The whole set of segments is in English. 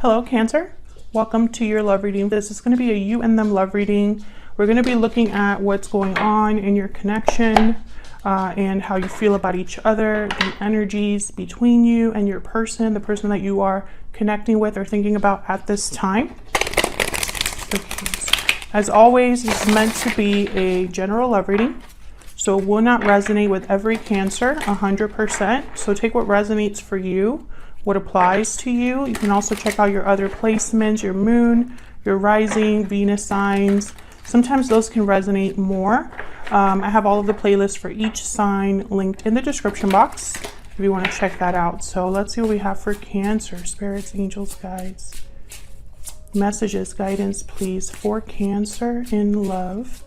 Hello, Cancer. Welcome to your love reading. This is going to be a you and them love reading. We're going to be looking at what's going on in your connection and how you feel about each other, the energies between you and your person, the person that you are connecting with or thinking about at this time. As always, it's meant to be a general love reading, so it will not resonate with every Cancer 100%. So take what resonates for you, what applies to you. You can also check out your other placements, your moon, your rising, Venus signs. Sometimes those can resonate more. I have all of the playlists for each sign linked in the description box if you want to check that out. So let's see what we have for Cancer. Spirits, angels, guides, messages, guidance, please, for Cancer in love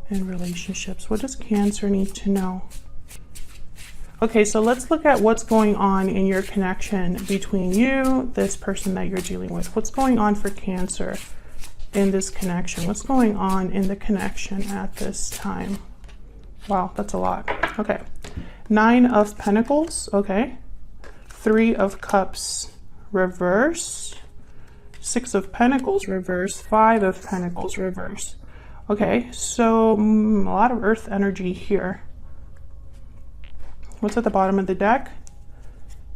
and relationships. What does Cancer need to know? Okay, so let's look at what's going on in your connection between you, this person that you're dealing with. What's going on for Cancer in this connection? What's going on in the connection at this time? Wow, that's a lot. Okay, 9 of Pentacles, okay. 3 of Cups, reverse. 6 of Pentacles, reverse. 5 of Pentacles, reverse. Okay, so a lot of earth energy here. What's at the bottom of the deck?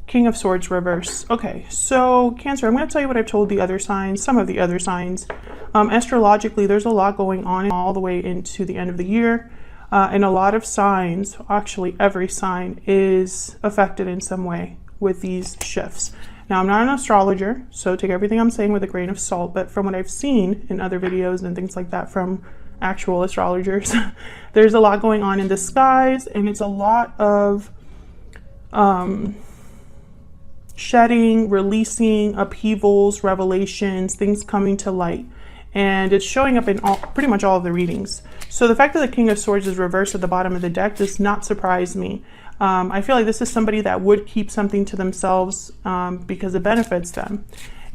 King of Swords, reverse. Okay, so Cancer, I'm going to tell you what I've told the other signs, some of the other signs. Astrologically, there's a lot going on all the way into the end of the year. And a lot of signs, actually every sign, is affected in some way with these shifts. Now, I'm not an astrologer, so take everything I'm saying with a grain of salt, but from what I've seen in other videos and things like that from actual astrologers, there's a lot going on in the skies, and it's a lot of shedding, releasing, upheavals, revelations, things coming to light, and it's showing up in pretty much all of the readings. So the fact that the King of Swords is reversed at the bottom of the deck does not surprise me. I feel like this is somebody that would keep something to themselves because it benefits them.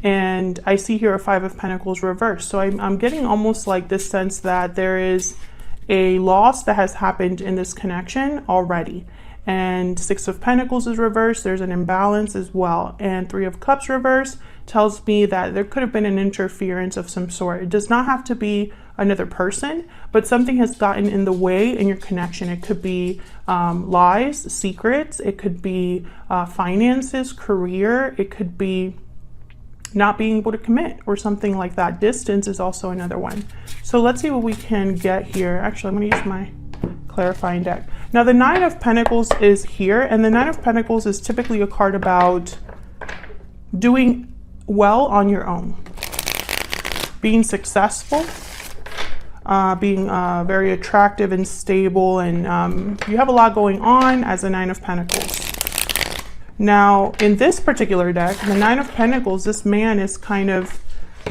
And I see here a 5 of Pentacles reversed. So I'm getting almost like this sense that there is a loss that has happened in this connection already. And 6 of Pentacles is reversed. There's an imbalance as well. And 3 of Cups reversed tells me that there could have been an interference of some sort. It does not have to be another person, but something has gotten in the way in your connection. It could be lies, secrets. It could be finances, career. It could be not being able to commit or something like that. Distance is also another one. So let's see what we can get here. Actually, I'm going to use my clarifying deck. Now, the 9 of Pentacles is here, and the 9 of Pentacles is typically a card about doing well on your own, being successful, being very attractive and stable, and you have a lot going on as a 9 of Pentacles. Now, in this particular deck, the 9 of Pentacles, this man is kind of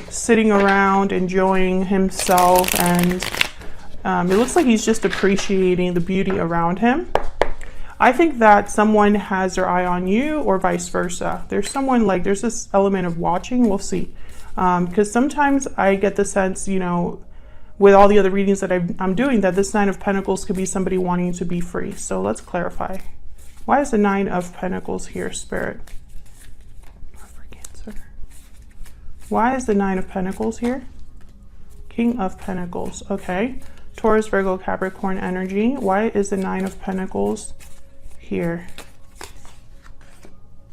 sitting around enjoying himself, and it looks like he's just appreciating the beauty around him. I think that someone has their eye on you or vice versa. There's someone, like, there's this element of watching. We'll see. Because sometimes I get the sense, you know, with all the other readings that I'm doing, that this 9 of Pentacles could be somebody wanting to be free. So let's clarify. Why is the 9 of Pentacles here, Spirit? For Cancer. Why is the 9 of Pentacles here? King of Pentacles. Okay. Taurus, Virgo, Capricorn energy. Why is the 9 of Pentacles here?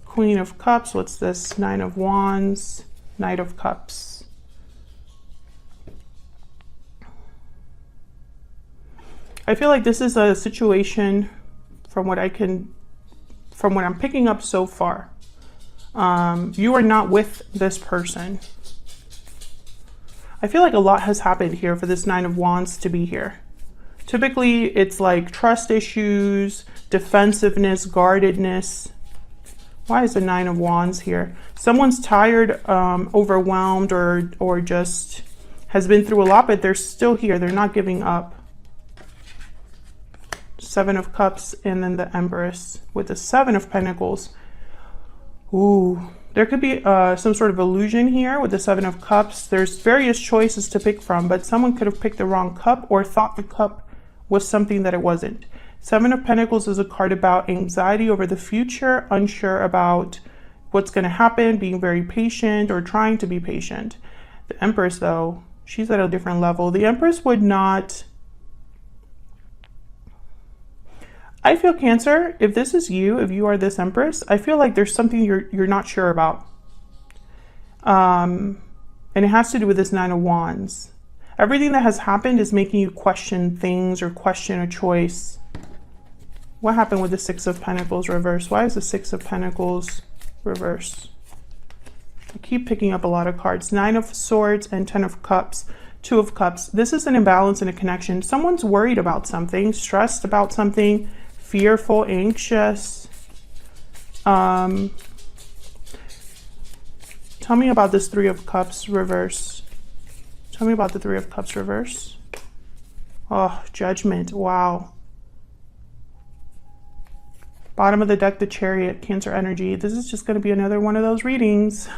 Queen of Cups. What's this? 9 of Wands. Knight of Cups. I feel like this is a situation, from what I'm picking up so far, you are not with this person. I feel like a lot has happened here for this 9 of Wands to be here. Typically, it's like trust issues, defensiveness, guardedness. Why is the 9 of Wands here? Someone's tired, overwhelmed, or just has been through a lot, but they're still here. They're not giving up. 7 of Cups, and then the Empress with the 7 of Pentacles. Ooh, there could be some sort of illusion here with the 7 of Cups. There's various choices to pick from, but someone could have picked the wrong cup or thought the cup was something that it wasn't. 7 of Pentacles is a card about anxiety over the future, unsure about what's going to happen, being very patient or trying to be patient. The Empress, though, she's at a different level. The Empress would not... I feel, Cancer, if this is you, if you are this Empress, I feel like there's something you're not sure about. And it has to do with this Nine of Wands. Everything that has happened is making you question things or question a choice. What happened with the Six of Pentacles reverse? Why is the Six of Pentacles reverse? I keep picking up a lot of cards. Nine of Swords and Ten of Cups. Two of Cups. This is an imbalance in a connection. Someone's worried about something, stressed about something, fearful, anxious. Tell me about this Three of Cups reverse. Tell me about the Three of Cups reverse. Oh, Judgment. Wow. Bottom of the deck, the Chariot, Cancer energy. This is just going to be another one of those readings.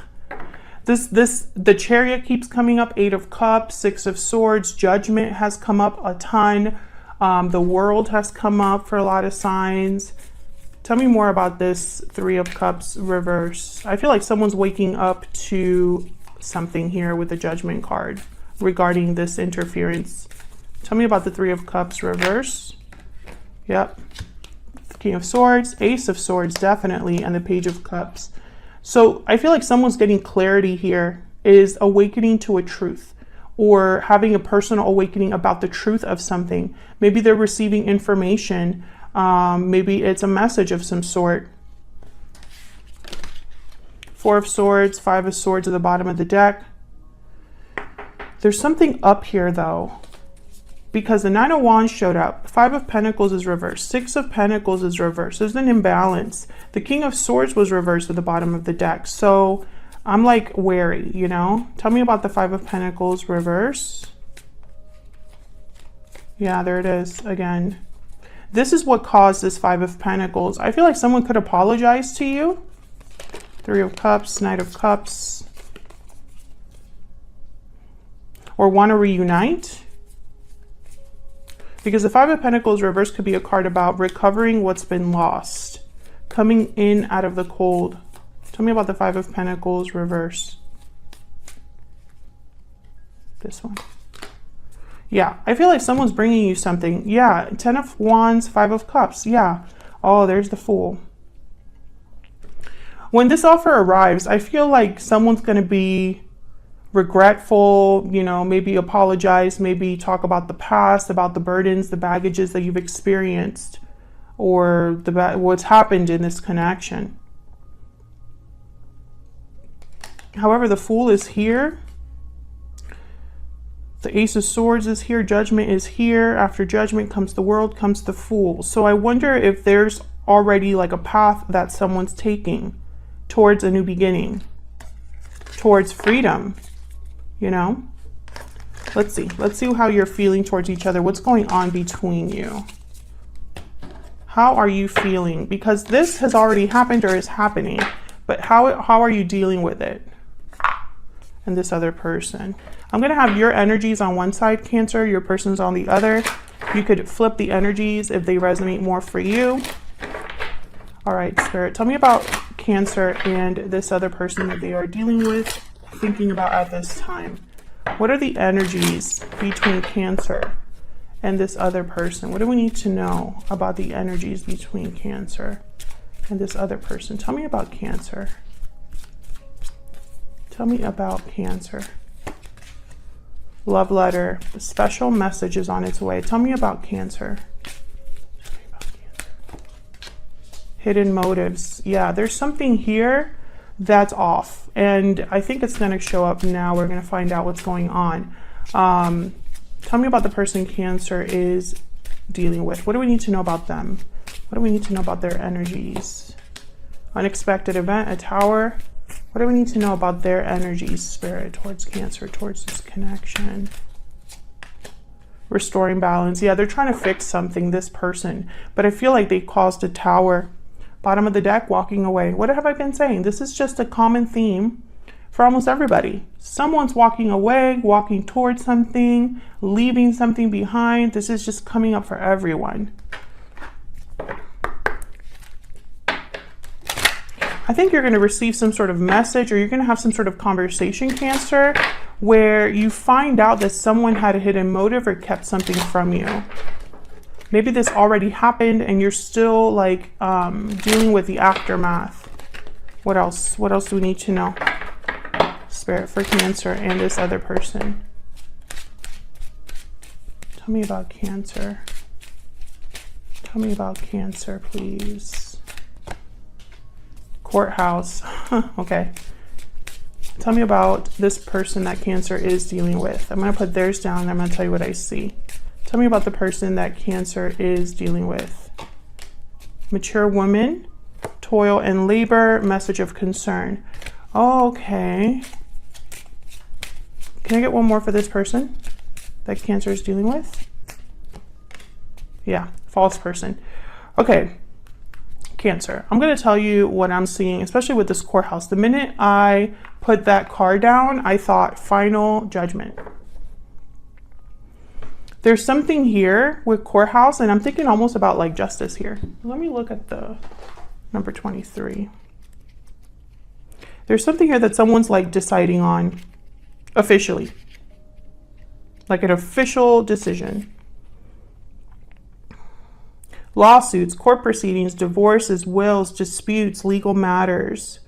The Chariot keeps coming up. Eight of Cups, Six of Swords, Judgment has come up a ton. The World has come up for a lot of signs. Tell me more about this Three of Cups reverse. I feel like someone's waking up to something here with the Judgment card regarding this interference. Tell me about the Three of Cups reverse. Yep. King of Swords, Ace of Swords, definitely, and the Page of Cups. So I feel like someone's getting clarity here, is awakening to a truth or having a personal awakening about the truth of something. Maybe they're receiving information. Maybe it's a message of some sort. Four of Swords, Five of Swords at the bottom of the deck. There's something up here, though, because the Nine of Wands showed up. Five of Pentacles is reversed. Six of Pentacles is reversed. There's an imbalance. The King of Swords was reversed at the bottom of the deck. So I'm like wary, you know? Tell me about the Five of Pentacles reverse. Yeah, there it is again. This is what caused this Five of Pentacles. I feel like someone could apologize to you. Three of Cups, Knight of Cups. Or want to reunite. Because the Five of Pentacles reverse could be a card about recovering what's been lost. Coming in out of the cold. Tell me about the Five of Pentacles reverse. This one. Yeah, I feel like someone's bringing you something. Yeah, Ten of Wands, Five of Cups. Yeah. Oh, there's the Fool. When this offer arrives, I feel like someone's going to be regretful, you know, maybe apologize, maybe talk about the past, about the burdens, the baggages that you've experienced, or what's happened in this connection. However, the Fool is here. The Ace of Swords is here. Judgment is here. After Judgment comes the World, comes the Fool. So I wonder if there's already like a path that someone's taking towards a new beginning, towards freedom, you know? Let's see how you're feeling towards each other. What's going on between you? How are you feeling? Because this has already happened or is happening, but how are you dealing with it? And this other person. I'm going to have your energies on one side, Cancer, your person's on the other. You could flip the energies if they resonate more for you. All right, Spirit, tell me about Cancer and this other person that they are dealing with, thinking about at this time. What are the energies between Cancer and this other person? What do we need to know about the energies between Cancer and this other person? Tell me about Cancer. Tell me about Cancer. Love letter. A special message is on its way. Tell me about Cancer. Tell me about Cancer. Hidden motives. Yeah, there's something here that's off. And I think it's going to show up now. We're going to find out what's going on. Tell me about the person Cancer is dealing with. What do we need to know about them? What do we need to know about their energies? Unexpected event, a Tower. What do we need to know about their energies, Spirit, towards Cancer, towards this connection? Restoring balance. Yeah, they're trying to fix something, this person. But I feel like they caused a Tower. Bottom of the deck, walking away. What have I been saying? This is just a common theme for almost everybody. Someone's walking away, walking towards something, leaving something behind. This is just coming up for everyone. I think you're going to receive some sort of message, or you're going to have some sort of conversation, Cancer, where you find out that someone had a hidden motive or kept something from you. Maybe this already happened and you're still like dealing with the aftermath. What else? What else do we need to know? Spirit, for Cancer and this other person. Tell me about Cancer. Tell me about Cancer, please. Courthouse. Okay. Tell me about this person that Cancer is dealing with. I'm going to put theirs down and I'm going to tell you what I see. Tell me about the person that Cancer is dealing with. Mature woman, toil and labor, message of concern. Okay. Can I get one more for this person that Cancer is dealing with? Yeah, false person. Okay, Cancer. I'm going to tell you what I'm seeing, especially with this courthouse. The minute I put that card down, I thought final judgment. There's something here with courthouse, and I'm thinking almost about like justice here. Let me look at the number 23. There's something here that someone's like deciding on officially, like an official decision. Lawsuits, court proceedings, divorces, wills, disputes, legal matters,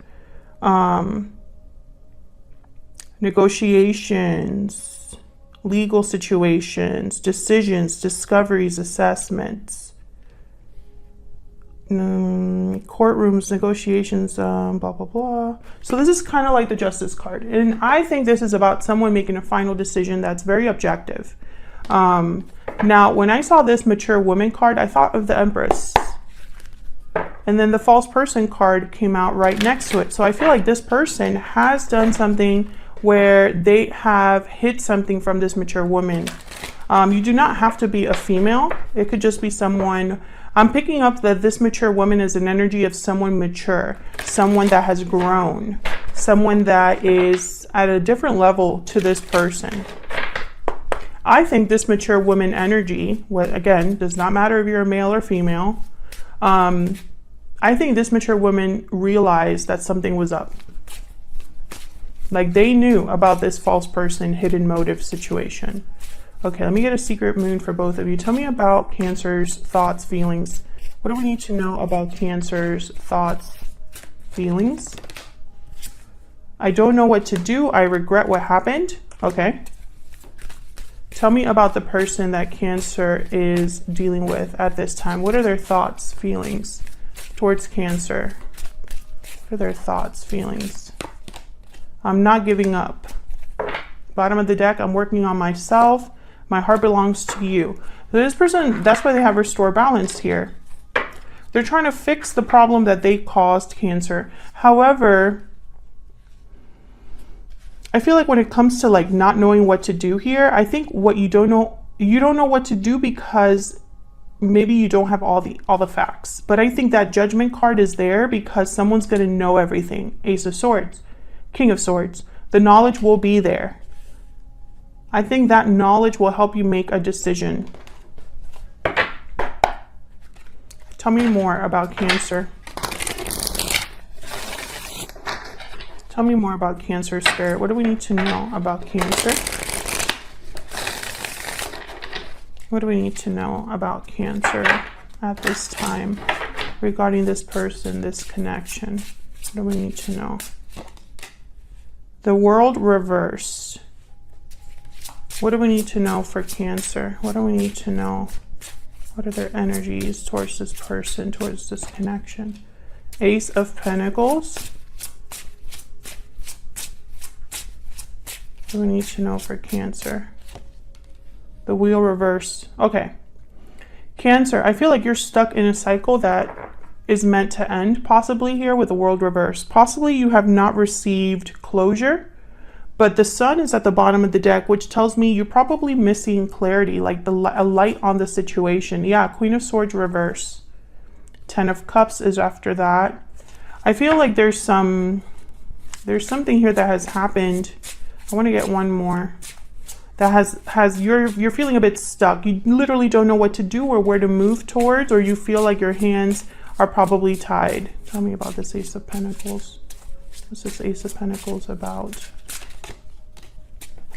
negotiations, legal situations, decisions, discoveries, assessments, courtrooms, negotiations, blah, blah, blah. So this is kind of like the Justice card. And I think this is about someone making a final decision that's very objective. Now, when I saw this mature woman card, I thought of the Empress. And then the false person card came out right next to it. So I feel like this person has done something where they have hid something from this mature woman. You do not have to be a female. It could just be someone. I'm picking up that this mature woman is an energy of someone mature, someone that has grown, someone that is at a different level to this person. I think this mature woman energy, what again, does not matter if you're a male or female. I think this mature woman realized that something was up. Like they knew about this false person, hidden motive situation. Okay, let me get a secret moon for both of you. Tell me about Cancer's thoughts, feelings. What do we need to know about Cancer's thoughts, feelings? I don't know what to do. I regret what happened. Okay. Tell me about the person that Cancer is dealing with at this time. What are their thoughts, feelings towards Cancer? What are their thoughts, feelings? I'm not giving up. Bottom of the deck, I'm working on myself. My heart belongs to you. So this person, that's why they have restore balance here. They're trying to fix the problem that they caused, Cancer. However, I feel like when it comes to like not knowing what to do here, I think what you don't know what to do because maybe you don't have all the facts. But I think that judgment card is there because someone's going to know everything. Ace of Swords, King of Swords. The knowledge will be there. I think that knowledge will help you make a decision. Tell me more about Cancer. Tell me more about Cancer, Spirit. What do we need to know about Cancer? What do we need to know about Cancer at this time regarding this person, this connection? What do we need to know? The World reversed. What do we need to know for Cancer? What do we need to know? What are their energies towards this person, towards this connection? Ace of Pentacles. What do we need to know for Cancer? The Wheel reversed. Okay. Cancer, I feel like you're stuck in a cycle that is meant to end, possibly here with the World reversed. Possibly you have not received closure. But the Sun is at the bottom of the deck, which tells me you're probably missing clarity, like a light on the situation. Yeah, Queen of Swords reverse. 10 of Cups is after that. I feel like there's something here that has happened. I want to get one more. That you're feeling a bit stuck. You literally don't know what to do or where to move towards, or you feel like your hands are probably tied. Tell me about this Ace of Pentacles. What's this Ace of Pentacles about?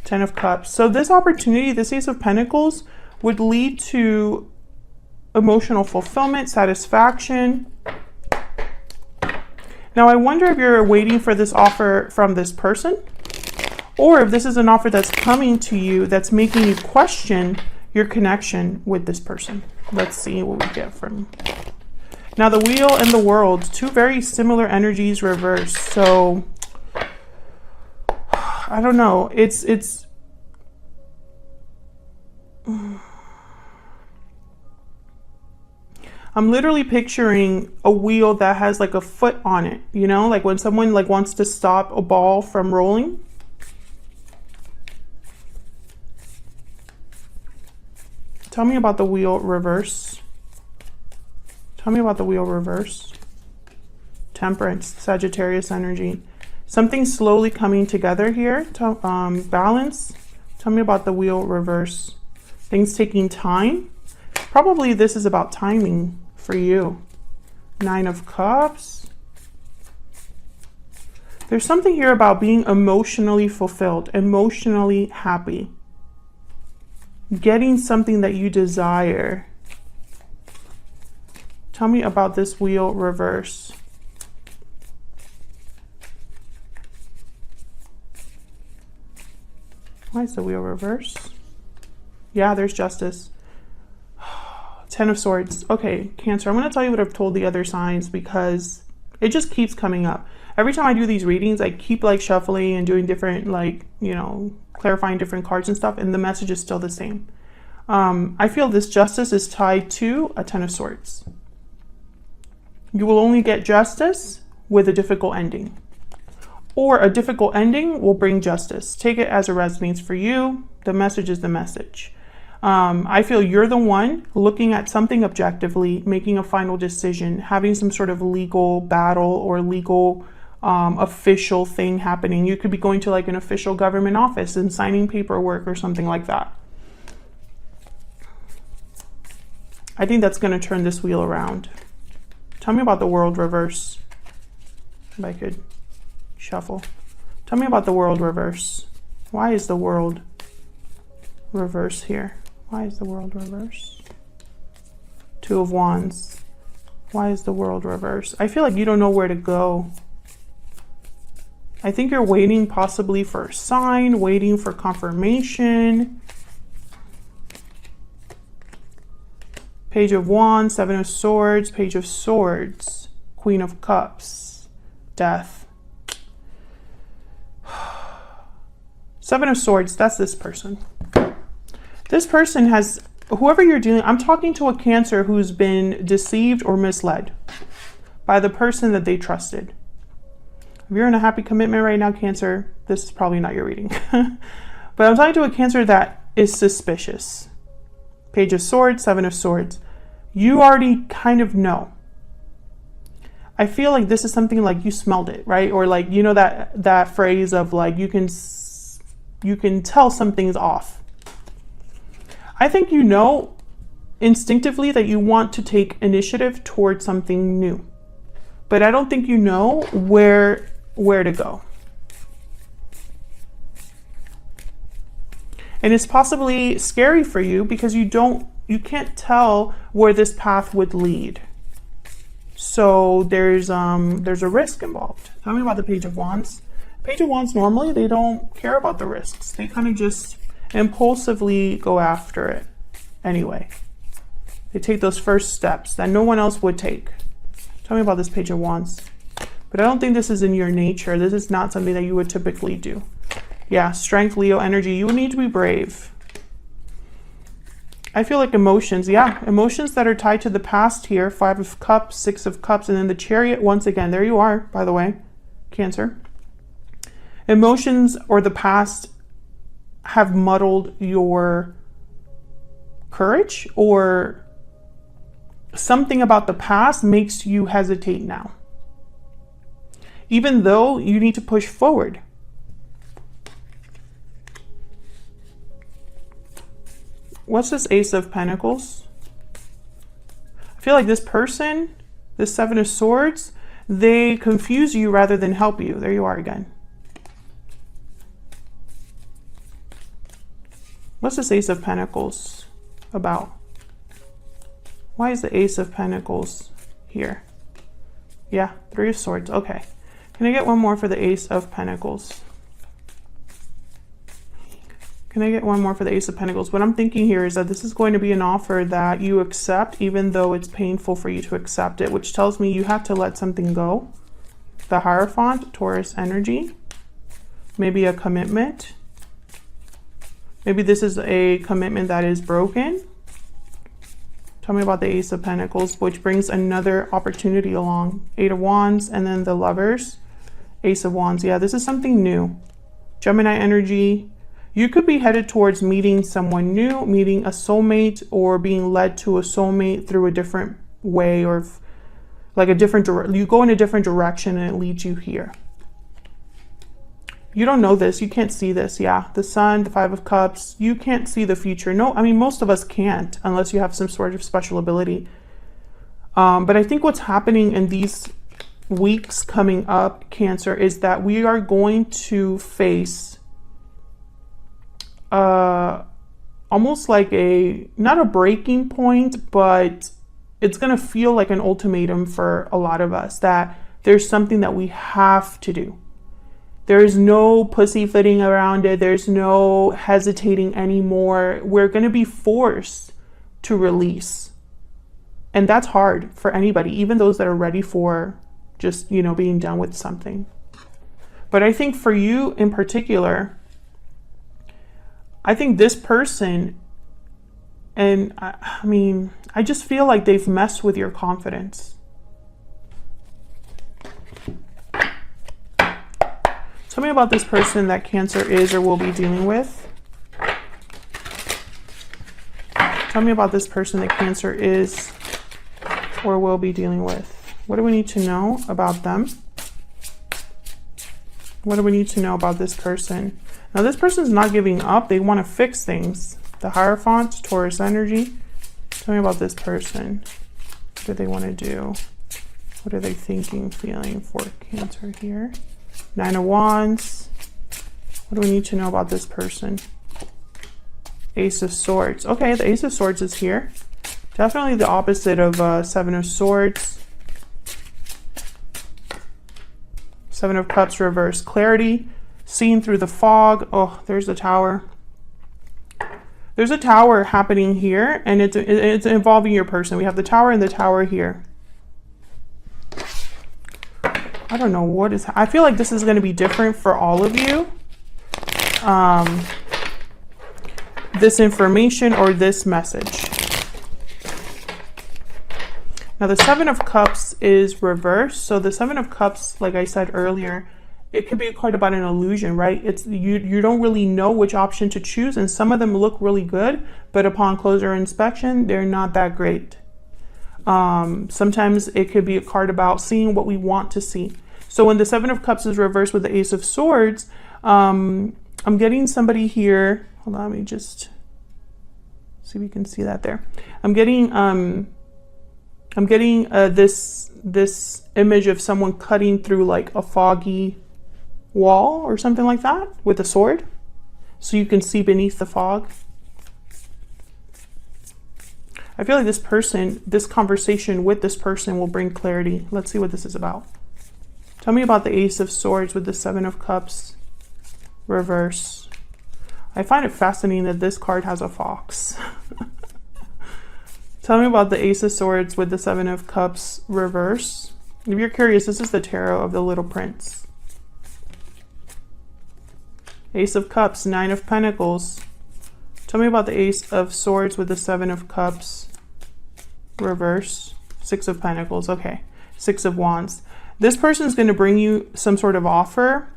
10 of Cups. So this opportunity, this Ace of Pentacles, would lead to emotional fulfillment, satisfaction. Now, I wonder if you're waiting for this offer from this person, or if this is an offer that's coming to you that's making you question your connection with this person. Let's see what we get from. Now, the Wheel and the World, two very similar energies reversed. So, I don't know. It's I'm literally picturing a wheel that has like a foot on it, you know, like when someone like wants to stop a ball from rolling. Tell me about the Wheel reverse. Tell me about the Wheel reverse. Temperance, Sagittarius energy. Something slowly coming together here. Balance. Tell me about the Wheel reverse. Things taking time. Probably this is about timing for you. 9 of Cups. There's something here about being emotionally fulfilled, emotionally happy. Getting something that you desire. Tell me about this Wheel reverse. Why is the Wheel reverse? Yeah, there's Justice. 10 of Swords. Okay, Cancer, I'm going to tell you what I've told the other signs because it just keeps coming up. Every time I do these readings, I keep like shuffling and doing different, like, you know, clarifying different cards and stuff, and the message is still the same. I feel this Justice is tied to a 10 of Swords. You will only get justice with a difficult ending. Or a difficult ending will bring justice. Take it as it resonates for you. The message is the message. I feel you're the one looking at something objectively, making a final decision, having some sort of legal battle or legal official thing happening. You could be going to like an official government office and signing paperwork or something like that. I think that's going to turn this wheel around. Tell me about the World reverse. If I could shuffle. Tell me about the World reverse. Why is the World reverse here? Why is the World reverse? 2 of Wands. Why is the World reverse? I feel like you don't know where to go. I think you're waiting possibly for a sign, waiting for confirmation. Page of Wands, 7 of Swords, Page of Swords, Queen of Cups, Death. 7 of Swords, that's this person. This person has, whoever you're dealing, I'm talking to a Cancer who's been deceived or misled by the person that they trusted. If you're in a happy commitment right now, Cancer, this is probably not your reading. But I'm talking to a Cancer that is suspicious. Page of Swords, 7 of Swords. You already kind of know. I feel like this is something like you smelled it, right? Or like, you know, that phrase of like, you can tell something's off. I think you know instinctively that you want to take initiative towards something new, but I don't think you know where to go. And it's possibly scary for you because you can't tell where this path would lead. So there's a risk involved. Tell me about the Page of Wands. Page of Wands, normally they don't care about the risks. They kind of just impulsively go after it anyway. They take those first steps that no one else would take. Tell me about this Page of Wands. But I don't think this is in your nature. This is not something that you would typically do. Yeah, Strength, Leo energy. You would need to be brave. I feel like emotions. Yeah, emotions that are tied to the past here. 5 of Cups, 6 of Cups, and then the Chariot once again. There you are, by the way, Cancer. Emotions or the past have muddled your courage, or something about the past makes you hesitate now, even though you need to push forward. What's this Ace of Pentacles? I feel like this person The Seven of Swords, they confuse you rather than help you. There you are again. What's this Ace of Pentacles about? Why is the Ace of Pentacles here? Yeah, Three of Swords. Okay. Can I get one more for the Ace of Pentacles? Can I get one more for the Ace of Pentacles? What I'm thinking here is that this is going to be an offer that you accept, even though it's painful for you to accept it, which tells me you have to let something go. The Hierophant, Taurus energy. Maybe a commitment. Maybe this is a commitment that is broken. Tell me about the Ace of Pentacles, which brings another opportunity along. Eight of Wands, and then the Lovers. Ace of Wands. Yeah, this is something new. Gemini energy. You could be headed towards meeting someone new, meeting a soulmate, or being led to a soulmate through a different way, or like a different, you go in a different direction and it leads you here. You don't know this. You can't see this. Yeah. The Sun, the Five of Cups. You can't see the future. No, I mean, most of us can't unless you have some sort of special ability. But I think what's happening in these weeks coming up, Cancer, is that we are going to face almost like not a breaking point, but it's going to feel like an ultimatum for a lot of us, that there's something that we have to do. There is no pussyfooting around it. There's no hesitating anymore. We're going to be forced to release. And that's hard for anybody, even those that are ready for just, you know, being done with something. But I think for you in particular, I think this person, and I mean, I just feel like they've messed with your confidence. Tell me about this person that Cancer is or will be dealing with. Tell me about this person that Cancer is or will be dealing with. What do we need to know about them? What do we need to know about this person? Now, this person's not giving up. They want to fix things. The Hierophant, Taurus energy. Tell me about this person. What do they want to do? What are they thinking, feeling for Cancer here? Nine of Wands. What do we need to know about this person? Ace of Swords. Okay, the Ace of Swords is here. Definitely the opposite of Seven of Swords. Seven of Cups reverse. Clarity. Seen through the fog. Oh, there's the Tower. There's a Tower happening here, and it's involving your person. We have the Tower and the Tower here. I don't know what is. I feel like this is going to be different for all of you. This information or this message. Now the Seven of Cups is reversed. So the Seven of Cups, like I said earlier, it could be a card about an illusion, right? It's you don't really know which option to choose, and some of them look really good, but upon closer inspection, they're not that great. Sometimes it could be a card about seeing what we want to see. So when the Seven of Cups is reversed with the Ace of Swords, I'm getting somebody here. Hold on, let me just see if you can see that there. I'm getting this image of someone cutting through like a foggy wall or something like that with a sword, so you can see beneath the fog. I feel like this conversation with this person will bring clarity. Let's see what this is about. Tell me about the Ace of Swords with the Seven of Cups reverse. I find it fascinating that this card has a fox. Tell me about the Ace of Swords with the Seven of Cups reverse. If you're curious, this is the tarot of the Little Prince. Ace of Cups, Nine of Pentacles. Tell me about the Ace of Swords with the Seven of Cups reverse. Six of Pentacles. Okay. Six of Wands. This person is going to bring you some sort of offer.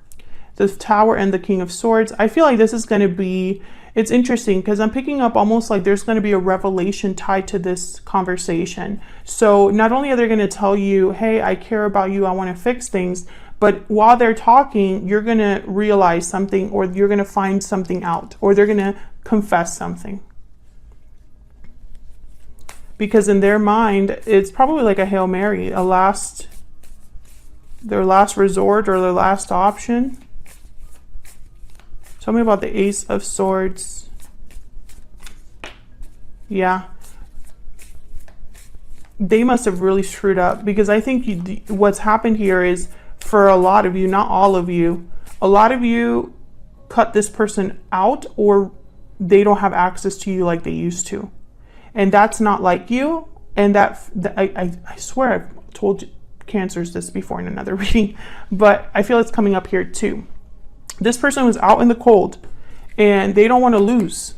The Tower and the King of Swords. I feel like this is going to be, it's interesting because I'm picking up almost like there's going to be a revelation tied to this conversation. So not only are they going to tell you, hey, I care about you, I want to fix things, but while they're talking, you're going to realize something, or you're going to find something out, or they're going to confess something. because in their mind, it's probably like a Hail Mary, their last resort or their last option. Tell me about the Ace of Swords. Yeah. They must have really screwed up, because I think what's happened here is, for a lot of you, not all of you, a lot of you cut this person out, or they don't have access to you like they used to. And that's not like you. And I swear I've told Cancers this before in another reading, but I feel it's coming up here too. This person was out in the cold and they don't want to lose.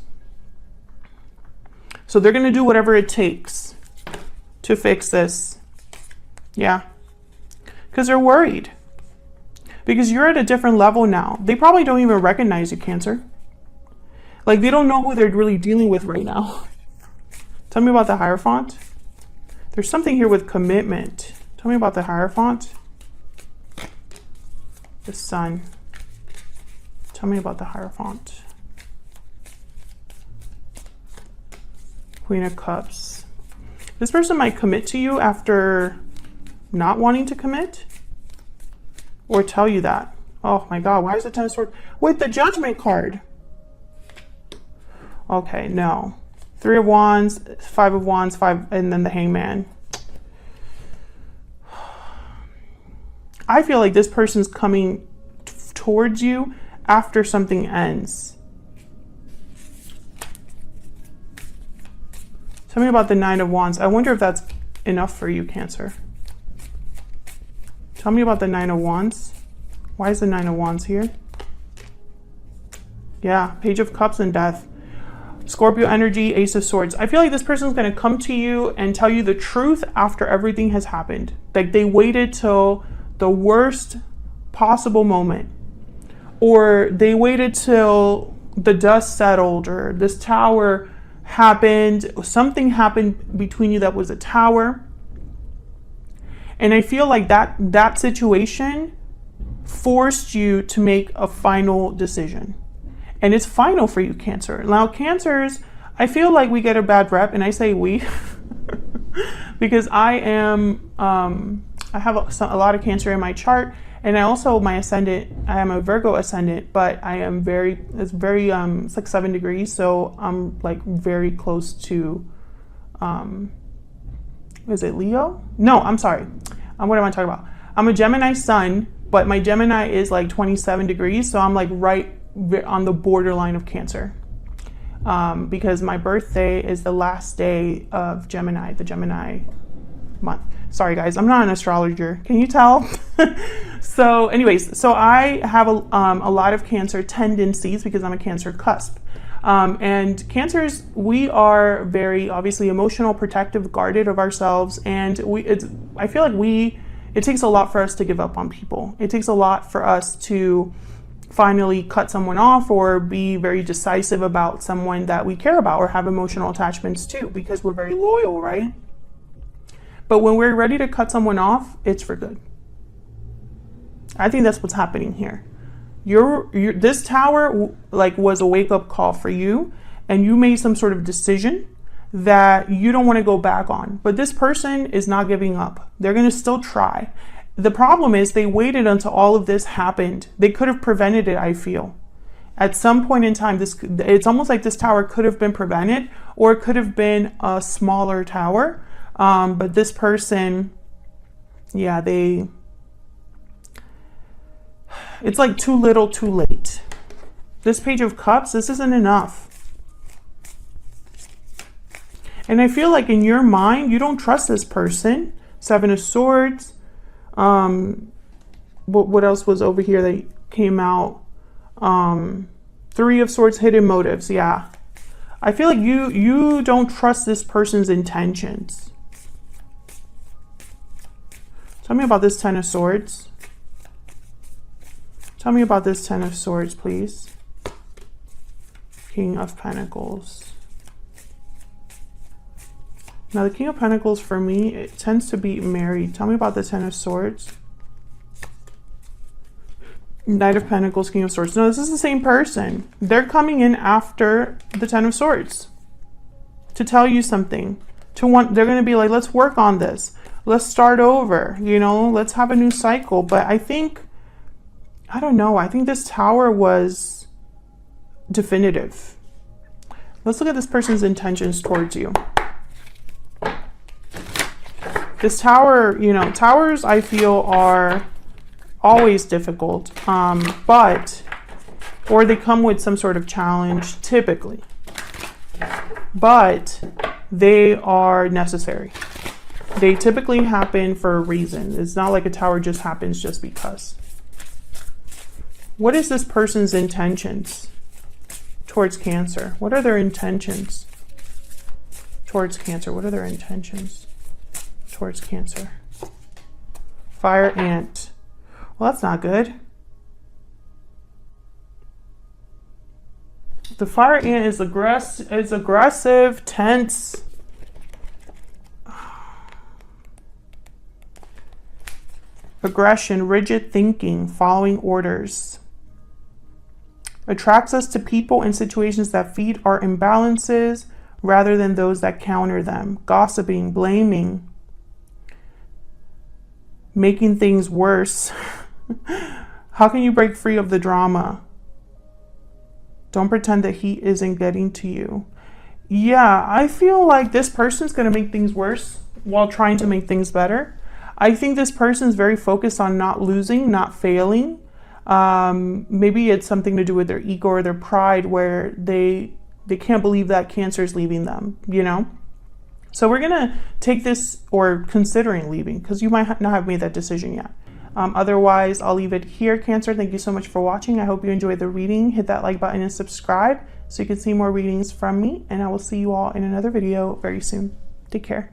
So they're going to do whatever it takes to fix this. Yeah. Because they're worried. Because you're at a different level now. They probably don't even recognize you, Cancer. Like, they don't know who they're really dealing with right now. Tell me about the Hierophant. There's something here with commitment. Tell me about the Hierophant. The Sun. Tell me about the Hierophant. Queen of Cups. This person might commit to you after not wanting to commit, or tell you that. Oh my God, why is the Ten of Swords with the Judgment card? Okay, no. 3 of Wands, 5 of Wands, 5, and then the Hangman. I feel like this person's coming towards you after something ends. Tell me about the 9 of Wands. I wonder if that's enough for you, Cancer. Tell me about the 9 of Wands. Why is the 9 of Wands here? Yeah, Page of Cups and Death. Scorpio energy, Ace of Swords. I feel like this person's going to come to you and tell you the truth after everything has happened. Like, they waited till the worst possible moment, or they waited till the dust settled, or this tower happened, something happened between you that was a tower. And I feel like that situation forced you to make a final decision. And it's final for you, Cancer. Now, Cancers, I feel like we get a bad rep, and I say we because I am, I have a lot of Cancer in my chart, and I also, my ascendant, I am a Virgo ascendant, but I am it's like 7 degrees, so I'm like very close to, is it Leo? No, I'm sorry. What am I talking about? I'm a Gemini sun, but my Gemini is like 27 degrees, so I'm like right on the borderline of Cancer, because my birthday is the last day of Gemini, the Gemini month. Sorry guys, I'm not an astrologer, can you tell? So anyways, so I have a lot of Cancer tendencies because I'm a Cancer cusp, and Cancers, we are very obviously emotional, protective, guarded of ourselves, and I feel like it takes a lot for us to give up on people. It takes a lot for us to finally cut someone off, or be very decisive about someone that we care about or have emotional attachments to, because we're very loyal, right? But when we're ready to cut someone off, it's for good. I think that's what's happening here. This tower like was a wake-up call for you, and you made some sort of decision that you don't want to go back on. But this person is not giving up. They're going to still try. The problem is they waited until all of this happened. They could have prevented it, I feel. At some point in time, it's almost like this tower could have been prevented, or it could have been a smaller tower. But this person, yeah, it's like too little, too late. This Page of Cups, this isn't enough. And I feel like in your mind, you don't trust this person. 7 of Swords. What else was over here that came out? 3 of Swords, hidden motives. Yeah. I feel like you don't trust this person's intentions. Tell me about this 10 of Swords. Tell me about this 10 of Swords, please. King of Pentacles. Now, the King of Pentacles, for me, it tends to be married. Tell me about the 10 of Swords. Knight of Pentacles, King of Swords. No, this is the same person. They're coming in after the 10 of Swords to tell you something. They're going to be like, let's work on this. Let's start over, you know, let's have a new cycle. But I don't know. I think this Tower was definitive. Let's look at this person's intentions towards you. This Tower, you know, Towers I feel are always difficult, or they come with some sort of challenge typically, but they are necessary. They typically happen for a reason. It's not like a Tower just happens just because. What is this person's intentions towards Cancer? What are their intentions towards Cancer? What are their intentions towards Cancer? Fire Ant. Well, that's not good. The Fire Ant is aggressive, tense. Aggression, rigid thinking, following orders. Attracts us to people and situations that feed our imbalances rather than those that counter them. Gossiping, blaming, making things worse. How can you break free of the drama? Don't pretend that he isn't getting to you. Yeah, I feel like this person's going to make things worse while trying to make things better. I think this person's very focused on not losing, not failing. Maybe it's something to do with their ego or their pride, where they can't believe that Cancer is leaving them, you know? So we're going to take this, or considering leaving, because you might not have made that decision yet. Otherwise, I'll leave it here, Cancer. Thank you so much for watching. I hope you enjoyed the reading. Hit that like button and subscribe so you can see more readings from me. And I will see you all in another video very soon. Take care.